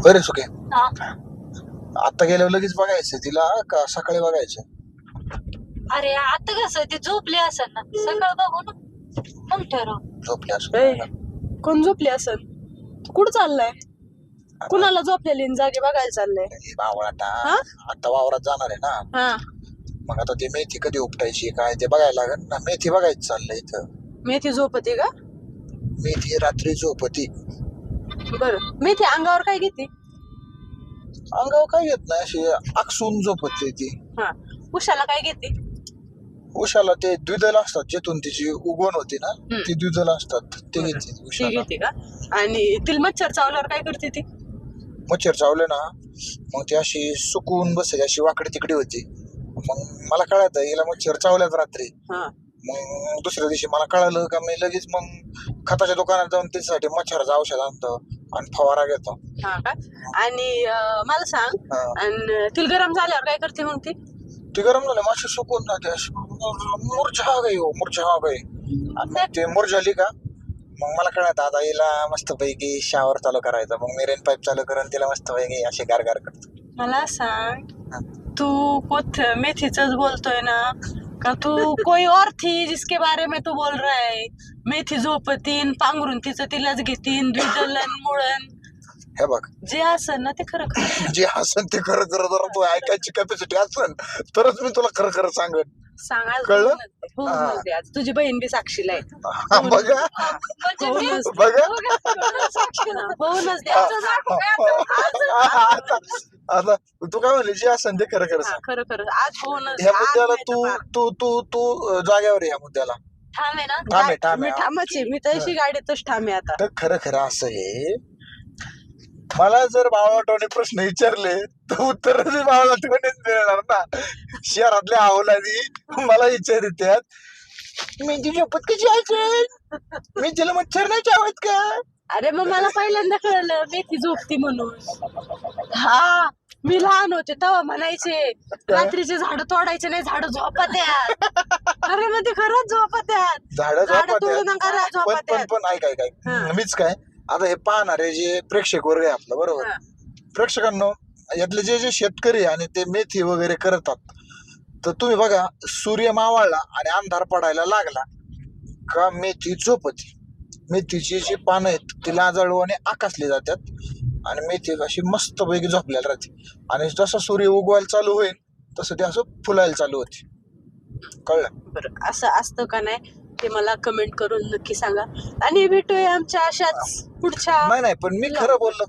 बरे सुके हा. आता गेल्यावर लगेच बघायचं तिला का सकाळी बघायचं? अरे आता कसं ते झोपले असेल ना, सकाळ बघू ना मग ठरव. झोपली ए, असं कोण झोपली असेल? तू कुठं चाललाय? कुणाला झोपलेली आणि जागी बघायला चाललंय? बावळाटा हा? आता वावरात जाणार आहे ना, हा, मग आता ती मेथी कधी उपटायची काय ते बघायला लागेल ना. मेथी बघायचं चाललंय इथं. मेथी झोपती का? मेथी रात्री झोपती. बर, मेथी अंगावर काय घेते? अंगावर काय येत नाही, अशी आकसून झोपते ती. हा, उशाला काय घेते? उशाला ते द्विदल असतात, जिथून तिची उगवण होती ना, ती द्विदल असतात ते बरं. घेते ती उशाला. घेते का? आणि तिला मच्छर चावल्यावर काय करते ती? मच्छर चावले ना, मग ती अशी सुकून बसायची, अशी वाकडी तिकडी होती. मग मला कळायचं हिला मच्छर चावल्यात रात्री. हा, मग दुसऱ्या दिवशी मला कळालं का मी लगेच मग खताच्या दुकानात जाऊन त्याच्यासाठी मच्छराचं औषध आणतो आणि फवारा घेतो. हा का? आणि मला सांग, हा. आणि तिला गरम झाल्यावर काय करते मग ती? ती गरम झालं मग अशी सुकून जाते, अशी मुरझा गई हो, मुरझा गई. आणि मग ते मुरझाली का मग मला कळत आता हिला मस्त पैकी शावर चालू करायचा. मग मी रेन पाईप चालू करून तिला मस्त पैकी अशी गारगार करतो. मला सांग, तू मेथीच बोलतोय ना, का तू कोई और थी जिसके बारे में तू बोल रहा है? मेथी झोपतीन, पांघरून तिचं तिलाच घेतीन, द्विदलन मुळण, हे बघ, जे असं ना ते खरं खरं जे हसन ते खरं खरं जर तू ऐकायची कॅपॅसिटी असन तरच मी तुला खरं खरं सांगेन. सांगाल. कळलं? आज तुझी बहीण बी साक्षीला आहे. हा, बघा होऊनच दे. बघा होऊनच दे. आता आता तू काय म्हणली, जे असन ते खरं खरं हा, सांग. खरं खरं आज होऊनच. ह्या आज मुद्द्याला नाही तर तू फार. तू तू तू जाग्यावर आहे. ह्या मुद्द्याला ठाम आहे ना. ठाम आहे, ठाम मी आहे. ठामच आहे. मी तशी गाडीतच ठाम आहे आता. तर खरं खरं असं आहे, मला जर बावळाटवाने प्रश्न विचारले तर उत्तर मी बावळाटवानेच देणार ना. शहरातल्या अवलादी मला विचारतात मी ती झोपत कशी असेल, मी तिला मच्छर नाही चावत का? अरे मग मला पहिल्यांदा कळलं मेथी झोपती म्हणून. हा, मी लहान होते तेव्हा म्हणायचे रात्रीचे झाड तोडायचे नाही, झाड झोपत्यात. अरे मग ते खरंच झोपत्यात. झाडं झाडं तोडू झोपत्यात. नका रे, पण पण झोपत्यात. पण ऐक ऐक ऐक हा. मीच काय आता हे पाहणारे जे प्रेक्षक वर्ग आहे आपला, बरोबर, हा. प्रेक्षकांनो, यातले जे जे शेतकरी आणि ते मेथी वगैरे करतात, तर तुम्ही बघा, सूर्य मावळला आणि अंधार पडायला लागला का मेथी झोपती. मेथीची जी पानं आहेत ती लाजाळू आणि आकासली जातात आणि मेथी अशी मस्त पैकी झोपलेली राहते. आणि जसं सूर्य उगवायला चालू होईल तसं ते असं फुलायला चालू होते. कळलं? बरं, असं असतं का नाही ते मला कमेंट करून नक्की सांगा. आणि भेटूया आमच्या अशाच पुढच्या नाही नाही, पण मी खरं बोललो